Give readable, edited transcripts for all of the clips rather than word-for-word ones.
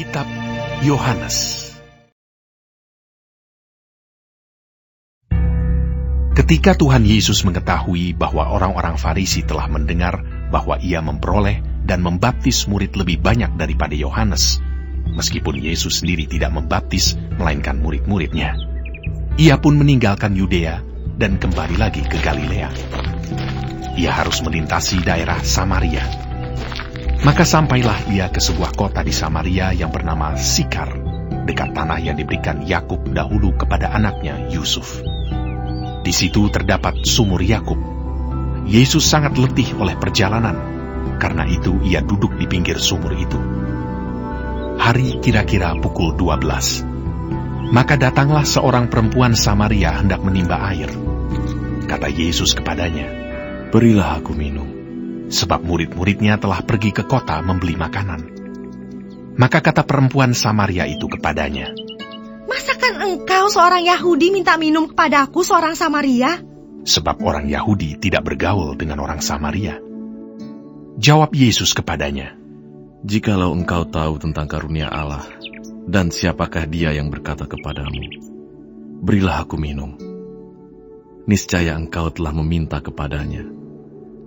Kitab Yohanes. Ketika Tuhan Yesus mengetahui bahwa orang-orang Farisi telah mendengar bahwa ia memperoleh dan membaptis murid lebih banyak daripada Yohanes, meskipun Yesus sendiri tidak membaptis, melainkan murid-muridnya, ia pun meninggalkan Yudea dan kembali lagi ke Galilea. Ia harus melintasi daerah Samaria. Maka sampailah ia ke sebuah kota di Samaria yang bernama Sikar, dekat tanah yang diberikan Yakub dahulu kepada anaknya Yusuf. Di situ terdapat sumur Yakub. Yesus sangat letih oleh perjalanan, karena itu ia duduk di pinggir sumur itu. Hari kira-kira pukul 12. Maka datanglah seorang perempuan Samaria hendak menimba air. Kata Yesus kepadanya, "Berilah aku minum," sebab murid-muridnya telah pergi ke kota membeli makanan. Maka kata perempuan Samaria itu kepadanya, "Masakan engkau seorang Yahudi minta minum kepadaku seorang Samaria?" Sebab orang Yahudi tidak bergaul dengan orang Samaria. Jawab Yesus kepadanya, "Jikalau engkau tahu tentang karunia Allah, dan siapakah dia yang berkata kepadamu, 'Berilah aku minum,' niscaya engkau telah meminta kepadanya,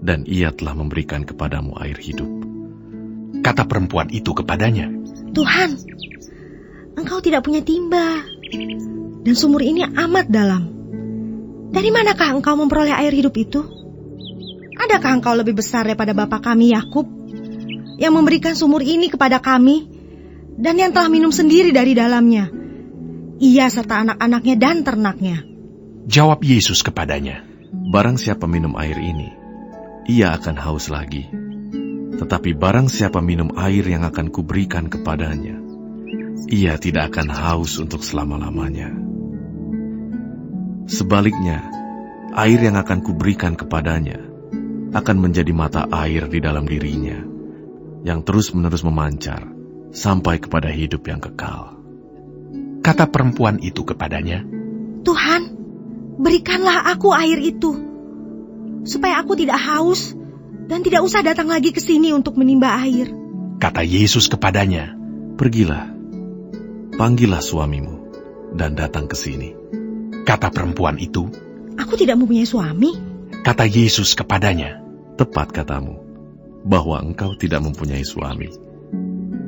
dan ia telah memberikan kepadamu air hidup." Kata perempuan itu kepadanya, "Tuhan, engkau tidak punya timba, dan sumur ini amat dalam. Dari manakah engkau memperoleh air hidup itu? Adakah engkau lebih besar daripada bapa kami Yakub, yang memberikan sumur ini kepada kami, dan yang telah minum sendiri dari dalamnya, ia serta anak-anaknya dan ternaknya?" Jawab Yesus kepadanya, "Barang siapa minum air ini, ia akan haus lagi. Tetapi barang siapa minum air yang akan kuberikan kepadanya, ia tidak akan haus untuk selama-lamanya. Sebaliknya, air yang akan kuberikan kepadanya akan menjadi mata air di dalam dirinya, yang terus-menerus memancar sampai kepada hidup yang kekal." Kata perempuan itu kepadanya, "Tuhan, berikanlah aku air itu, supaya aku tidak haus dan tidak usah datang lagi ke sini untuk menimba air." Kata Yesus kepadanya, "Pergilah, panggillah suamimu, dan datang ke sini." Kata perempuan itu, "Aku tidak mempunyai suami." Kata Yesus kepadanya, "Tepat katamu, bahwa engkau tidak mempunyai suami.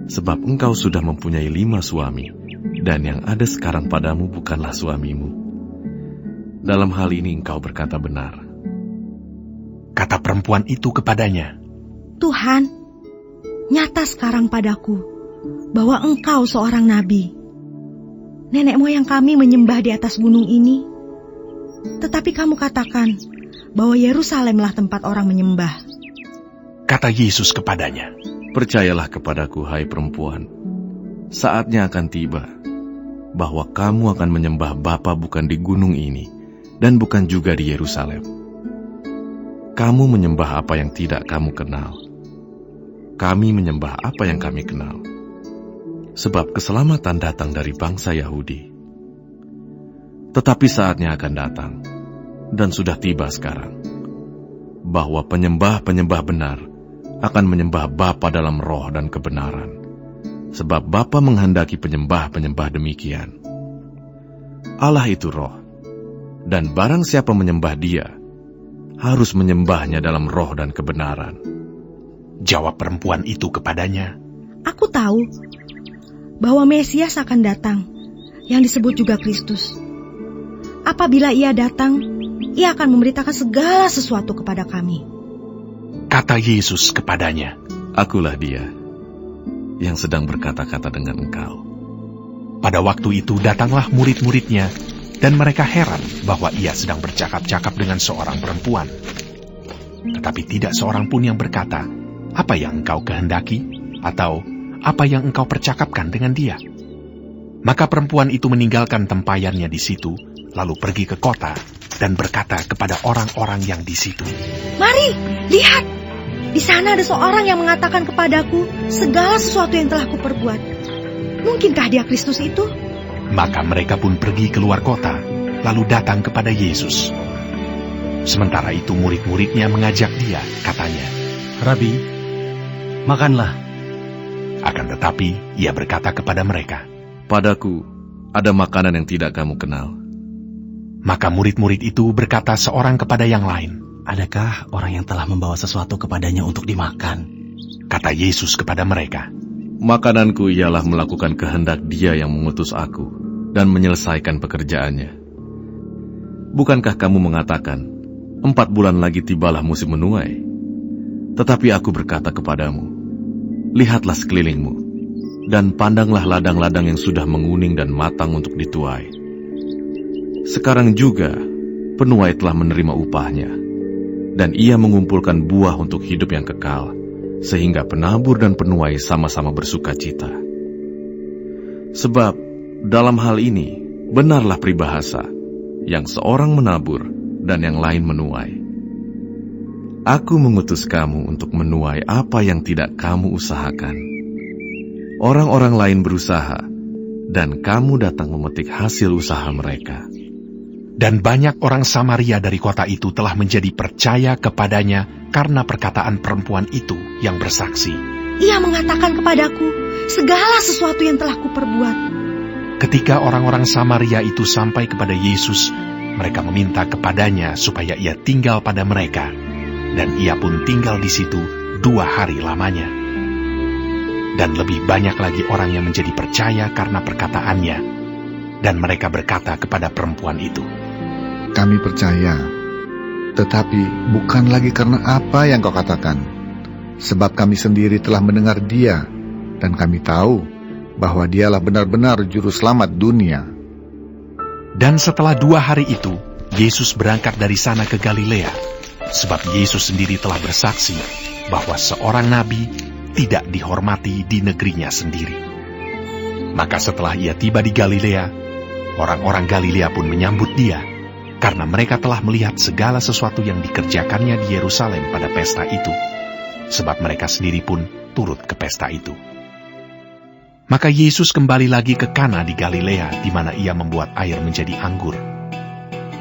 Sebab engkau sudah mempunyai 5 suami, dan yang ada sekarang padamu bukanlah suamimu. Dalam hal ini engkau berkata benar." Kata perempuan itu kepadanya, "Tuhan, nyata sekarang padaku bahwa engkau seorang nabi. Nenek moyang kami menyembah di atas gunung ini, tetapi kamu katakan bahwa Yerusalemlah tempat orang menyembah." Kata Yesus kepadanya, "Percayalah kepadaku, hai perempuan, saatnya akan tiba, bahwa kamu akan menyembah Bapa bukan di gunung ini, dan bukan juga di Yerusalem. Kamu menyembah apa yang tidak kamu kenal. Kami menyembah apa yang kami kenal. Sebab keselamatan datang dari bangsa Yahudi. Tetapi saatnya akan datang, dan sudah tiba sekarang, bahwa penyembah-penyembah benar akan menyembah Bapa dalam roh dan kebenaran. Sebab Bapa menghendaki penyembah-penyembah demikian. Allah itu roh, dan barang siapa menyembah Dia, harus menyembahnya dalam roh dan kebenaran." Jawab perempuan itu kepadanya, "Aku tahu bahwa Mesias akan datang, yang disebut juga Kristus. Apabila ia datang, ia akan memberitakan segala sesuatu kepada kami." Kata Yesus kepadanya, "Akulah Dia yang sedang berkata-kata dengan engkau." Pada waktu itu datanglah murid-muridnya, dan mereka heran bahwa ia sedang bercakap-cakap dengan seorang perempuan. Tetapi tidak seorang pun yang berkata, "Apa yang engkau kehendaki?" atau "Apa yang engkau percakapkan dengan dia?" Maka perempuan itu meninggalkan tempayannya di situ, lalu pergi ke kota dan berkata kepada orang-orang yang di situ, "Mari, lihat, di sana ada seorang yang mengatakan kepadaku segala sesuatu yang telah kuperbuat. Mungkinkah dia Kristus itu?" Maka mereka pun pergi keluar kota, lalu datang kepada Yesus. Sementara itu murid-muridnya mengajak dia, katanya, "Rabi, makanlah." Akan tetapi ia berkata kepada mereka, "Padaku ada makanan yang tidak kamu kenal." Maka murid-murid itu berkata seorang kepada yang lain, "Adakah orang yang telah membawa sesuatu kepadanya untuk dimakan?" Kata Yesus kepada mereka, "Makananku ialah melakukan kehendak Dia yang mengutus aku dan menyelesaikan pekerjaannya. Bukankah kamu mengatakan, 4 bulan lagi tibalah musim menuai? Tetapi aku berkata kepadamu, lihatlah sekelilingmu, dan pandanglah ladang-ladang yang sudah menguning dan matang untuk dituai. Sekarang juga penuai telah menerima upahnya, dan ia mengumpulkan buah untuk hidup yang kekal, sehingga penabur dan penuai sama-sama bersuka cita. Sebab dalam hal ini benarlah peribahasa, yang seorang menabur dan yang lain menuai. Aku mengutus kamu untuk menuai apa yang tidak kamu usahakan. Orang-orang lain berusaha, dan kamu datang memetik hasil usaha mereka." Dan banyak orang Samaria dari kota itu telah menjadi percaya kepadanya karena perkataan perempuan itu yang bersaksi, Ia mengatakan kepadaku segala sesuatu yang telah kuperbuat. Ketika orang-orang Samaria itu sampai kepada Yesus, mereka meminta kepadanya supaya ia tinggal pada mereka, dan ia pun tinggal di situ 2 hari lamanya. Dan lebih banyak lagi orang yang menjadi percaya karena perkataannya, dan mereka berkata kepada perempuan itu, Kami percaya, tetapi bukan lagi karena apa yang kau katakan, sebab kami sendiri telah mendengar Dia, dan kami tahu bahwa Dialah benar-benar juru selamat dunia. Dan setelah 2 hari itu, Yesus berangkat dari sana ke Galilea, sebab Yesus sendiri telah bersaksi bahwa seorang nabi tidak dihormati di negerinya sendiri. Maka setelah ia tiba di Galilea, orang-orang Galilea pun menyambut dia, karena mereka telah melihat segala sesuatu yang dikerjakannya di Yerusalem pada pesta itu, sebab mereka sendiri pun turut ke pesta itu. Maka Yesus kembali lagi ke Kana di Galilea, di mana ia membuat air menjadi anggur.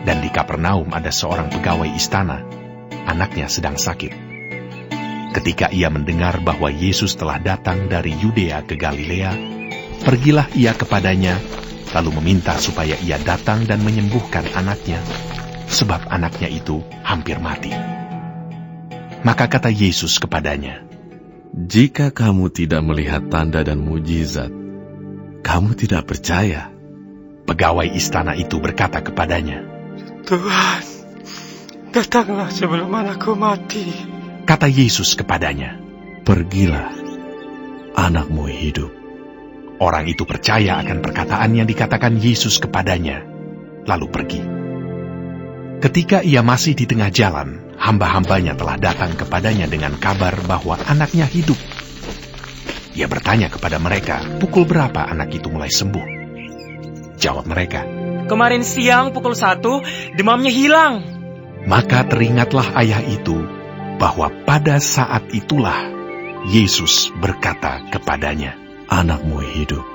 Dan di Kapernaum ada seorang pegawai istana, anaknya sedang sakit. Ketika ia mendengar bahwa Yesus telah datang dari Yudea ke Galilea, pergilah ia kepadanya, lalu meminta supaya ia datang dan menyembuhkan anaknya, sebab anaknya itu hampir mati. Maka kata Yesus kepadanya, "Jika kamu tidak melihat tanda dan mujizat, kamu tidak percaya." Pegawai istana itu berkata kepadanya, "Tuhan, datanglah sebelum anakku mati." Kata Yesus kepadanya, "Pergilah, anakmu hidup." Orang itu percaya akan perkataan yang dikatakan Yesus kepadanya, lalu pergi. Ketika ia masih di tengah jalan, hamba-hambanya telah datang kepadanya dengan kabar bahwa anaknya hidup. Ia bertanya kepada mereka, pukul berapa anak itu mulai sembuh? Jawab mereka, "Kemarin siang pukul 1, demamnya hilang." Maka teringatlah ayah itu bahwa pada saat itulah Yesus berkata kepadanya, "Anakmu hidup."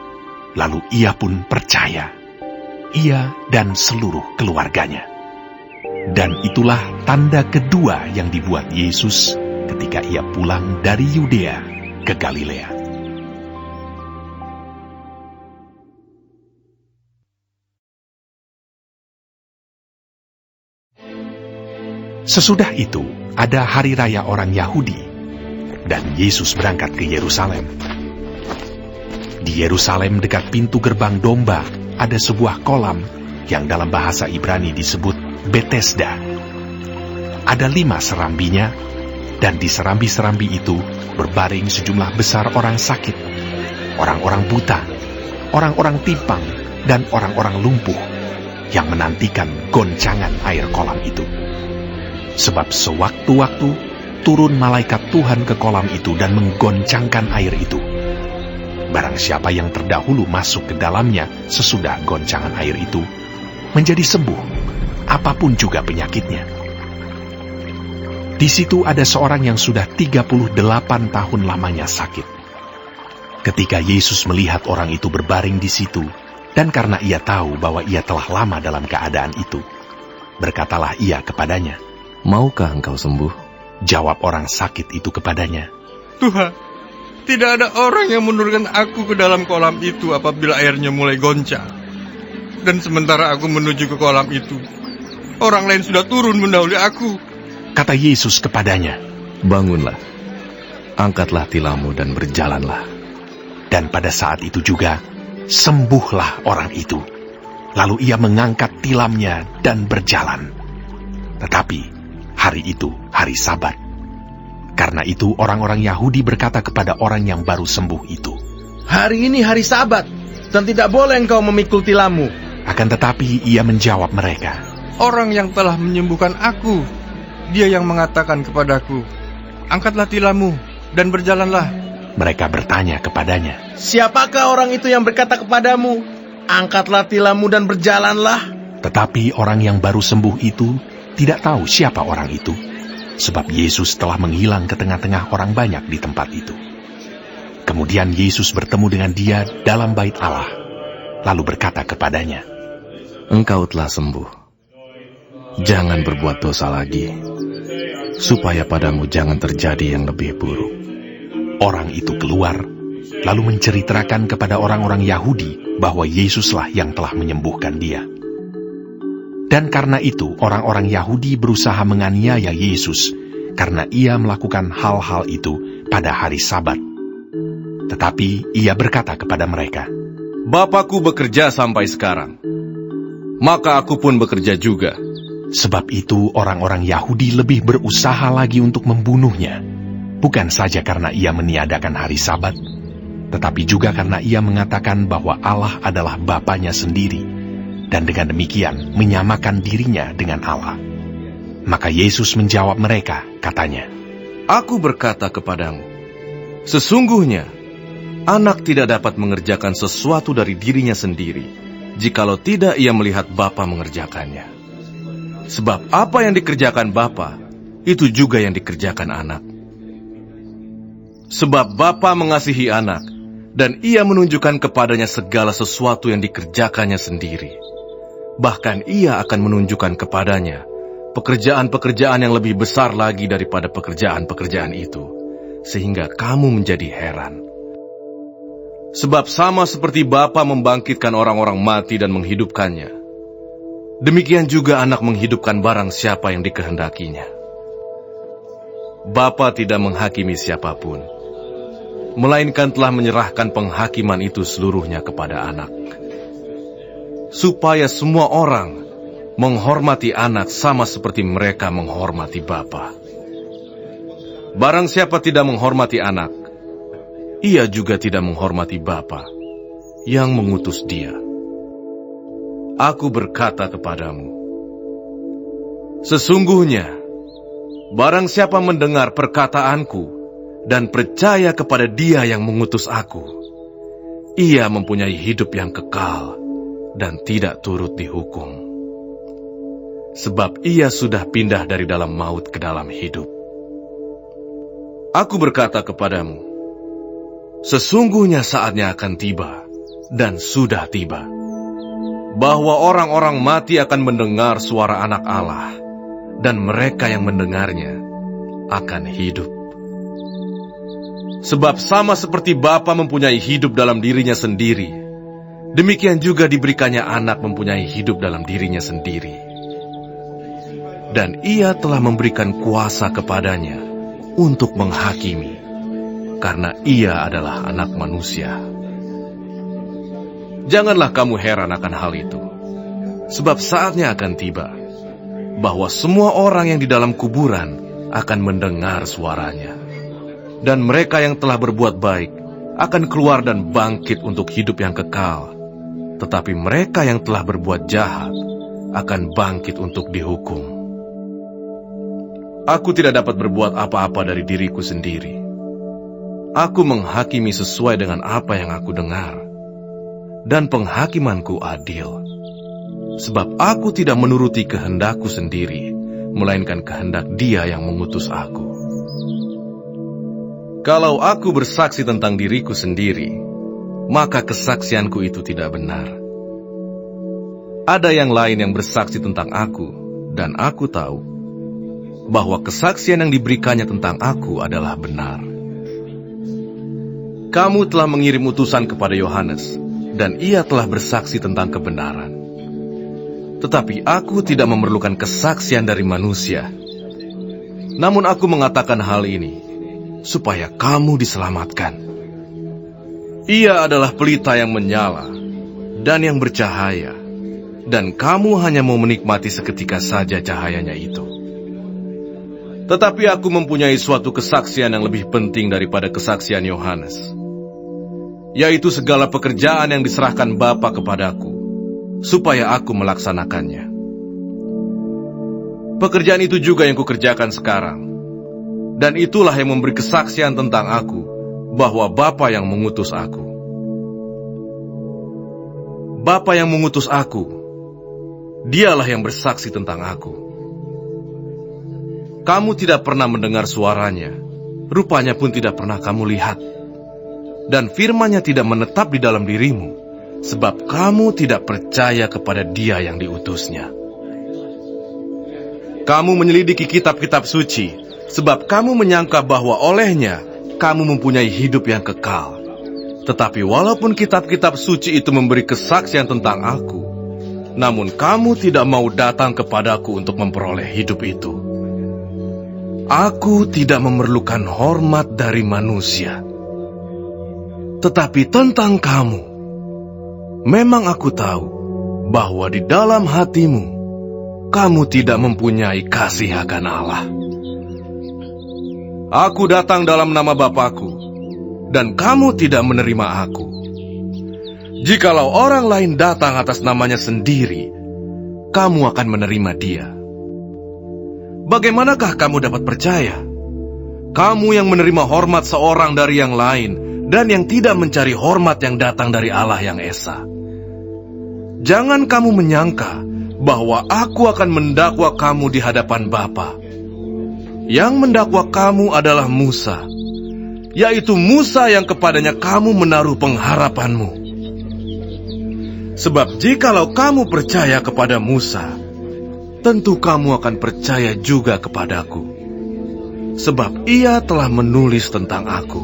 Lalu ia pun percaya, ia dan seluruh keluarganya. Dan itulah tanda kedua yang dibuat Yesus ketika ia pulang dari Yudea ke Galilea. Sesudah itu, ada hari raya orang Yahudi, dan Yesus berangkat ke Yerusalem. Di Yerusalem dekat pintu gerbang domba ada sebuah kolam yang dalam bahasa Ibrani disebut Betesda. Ada 5 serambinya, dan di serambi-serambi itu berbaring sejumlah besar orang sakit, orang-orang buta, orang-orang timpang, dan orang-orang lumpuh yang menantikan goncangan air kolam itu. Sebab sewaktu-waktu turun malaikat Tuhan ke kolam itu dan menggoncangkan air itu. Barang siapa yang terdahulu masuk ke dalamnya sesudah goncangan air itu, menjadi sembuh, apapun juga penyakitnya. Di situ ada seorang yang sudah 38 tahun lamanya sakit. Ketika Yesus melihat orang itu berbaring di situ, dan karena ia tahu bahwa ia telah lama dalam keadaan itu, berkatalah ia kepadanya, "Maukah engkau sembuh?" Jawab orang sakit itu kepadanya, "Tuhan, Tidak ada orang yang menurunkan aku ke dalam kolam itu apabila airnya mulai goncang. Dan sementara aku menuju ke kolam itu, orang lain sudah turun mendahului aku. Kata Yesus kepadanya, "Bangunlah, angkatlah tilammu dan berjalanlah." dan pada saat itu juga sembuhlah orang itu. Lalu ia mengangkat tilamnya dan berjalan. Tetapi hari itu hari Sabat. Karena itu orang-orang Yahudi berkata kepada orang yang baru sembuh itu, "Hari ini hari Sabat, dan tidak boleh engkau memikul tilammu." Akan tetapi ia menjawab mereka, Orang yang telah menyembuhkan aku, dia yang mengatakan kepadaku, "Angkatlah tilammu dan berjalanlah." Mereka bertanya kepadanya, "Siapakah orang itu yang berkata kepadamu, angkatlah tilammu dan berjalanlah?" Tetapi orang yang baru sembuh itu tidak tahu siapa orang itu, sebab Yesus telah menghilang ke tengah-tengah orang banyak di tempat itu. Kemudian Yesus bertemu dengan dia dalam bait Allah, lalu berkata kepadanya, "Engkau telah sembuh. Jangan berbuat dosa lagi, supaya padamu jangan terjadi yang lebih buruk." Orang itu keluar, lalu menceritakan kepada orang-orang Yahudi bahwa Yesuslah yang telah menyembuhkan dia. Dan karena itu orang-orang Yahudi berusaha menganiaya Yesus, karena ia melakukan hal-hal itu pada hari Sabat. Tetapi ia berkata kepada mereka, "Bapakku bekerja sampai sekarang, maka aku pun bekerja juga." Sebab itu orang-orang Yahudi lebih berusaha lagi untuk membunuhnya, bukan saja karena ia meniadakan hari Sabat, tetapi juga karena ia mengatakan bahwa Allah adalah Bapanya sendiri, dan dengan demikian menyamakan dirinya dengan Allah. Maka Yesus menjawab mereka, katanya, "Aku berkata kepadamu, sesungguhnya anak tidak dapat mengerjakan sesuatu dari dirinya sendiri, jikalau tidak ia melihat Bapa mengerjakannya. Sebab apa yang dikerjakan Bapa, itu juga yang dikerjakan anak. Sebab Bapa mengasihi anak, dan ia menunjukkan kepadanya segala sesuatu yang dikerjakannya sendiri. Bahkan ia akan menunjukkan kepadanya pekerjaan-pekerjaan yang lebih besar lagi daripada pekerjaan-pekerjaan itu, sehingga kamu menjadi heran. Sebab sama seperti Bapa membangkitkan orang-orang mati dan menghidupkannya, demikian juga anak menghidupkan barang siapa yang dikehendakinya. Bapa tidak menghakimi siapapun, melainkan telah menyerahkan penghakiman itu seluruhnya kepada anak, supaya semua orang menghormati anak sama seperti mereka menghormati Bapa. Barang siapa tidak menghormati anak, ia juga tidak menghormati Bapa yang mengutus dia. Aku berkata kepadamu, sesungguhnya barang siapa mendengar perkataanku dan percaya kepada Dia yang mengutus aku, ia mempunyai hidup yang kekal dan tidak turut dihukum. Sebab ia sudah pindah dari dalam maut ke dalam hidup. Aku berkata kepadamu, sesungguhnya saatnya akan tiba, dan sudah tiba, bahwa orang-orang mati akan mendengar suara Anak Allah, dan mereka yang mendengarnya akan hidup. Sebab sama seperti Bapa mempunyai hidup dalam dirinya sendiri, demikian juga diberikannya Anak mempunyai hidup dalam dirinya sendiri. Dan ia telah memberikan kuasa kepadanya untuk menghakimi, karena ia adalah Anak manusia. Janganlah kamu heran akan hal itu, sebab saatnya akan tiba, bahwa semua orang yang di dalam kuburan akan mendengar suaranya. Dan mereka yang telah berbuat baik akan keluar dan bangkit untuk hidup yang kekal. Tetapi mereka yang telah berbuat jahat akan bangkit untuk dihukum. Aku tidak dapat berbuat apa-apa dari diriku sendiri. Aku menghakimi sesuai dengan apa yang aku dengar. Dan penghakimanku adil. Sebab aku tidak menuruti kehendakku sendiri, melainkan kehendak Dia yang mengutus aku. Kalau aku bersaksi tentang diriku sendiri, maka kesaksianku itu tidak benar. Ada yang lain yang bersaksi tentang aku, dan aku tahu bahwa kesaksian yang diberikannya tentang aku adalah benar. Kamu telah mengirim utusan kepada Yohanes, dan ia telah bersaksi tentang kebenaran. Tetapi aku tidak memerlukan kesaksian dari manusia. Namun aku mengatakan hal ini, supaya kamu diselamatkan. Ia adalah pelita yang menyala, dan yang bercahaya, dan kamu hanya mau menikmati seketika saja cahayanya itu. Tetapi aku mempunyai suatu kesaksian yang lebih penting daripada kesaksian Yohanes, yaitu segala pekerjaan yang diserahkan Bapa kepadaku, supaya aku melaksanakannya. Pekerjaan itu juga yang kukerjakan sekarang, dan itulah yang memberi kesaksian tentang aku, bahwa Bapa yang mengutus aku. Bapa yang mengutus aku, dialah yang bersaksi tentang aku. Kamu tidak pernah mendengar suaranya, rupanya pun tidak pernah kamu lihat. Dan firman-Nya tidak menetap di dalam dirimu, sebab kamu tidak percaya kepada Dia yang diutusnya. Kamu menyelidiki kitab-kitab suci, sebab kamu menyangka bahwa olehnya kamu mempunyai hidup yang kekal. Tetapi walaupun kitab-kitab suci itu memberi kesaksian tentang aku, namun kamu tidak mau datang kepadaku untuk memperoleh hidup itu. Aku tidak memerlukan hormat dari manusia. Tetapi tentang kamu, memang aku tahu bahwa di dalam hatimu, kamu tidak mempunyai kasih akan Allah. Aku datang dalam nama Bapakku, dan kamu tidak menerima aku. Jikalau orang lain datang atas namanya sendiri, kamu akan menerima dia. Bagaimanakah kamu dapat percaya? Kamu yang menerima hormat seorang dari yang lain, dan yang tidak mencari hormat yang datang dari Allah yang Esa. Jangan kamu menyangka bahwa aku akan mendakwa kamu di hadapan Bapa. Yang mendakwa kamu adalah Musa, yaitu Musa yang kepadanya kamu menaruh pengharapanmu. Sebab jikalau kamu percaya kepada Musa, tentu kamu akan percaya juga kepadaku, sebab ia telah menulis tentang aku.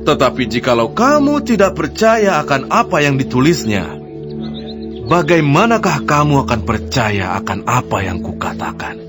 Tetapi jikalau kamu tidak percaya akan apa yang ditulisnya, bagaimanakah kamu akan percaya akan apa yang kukatakan?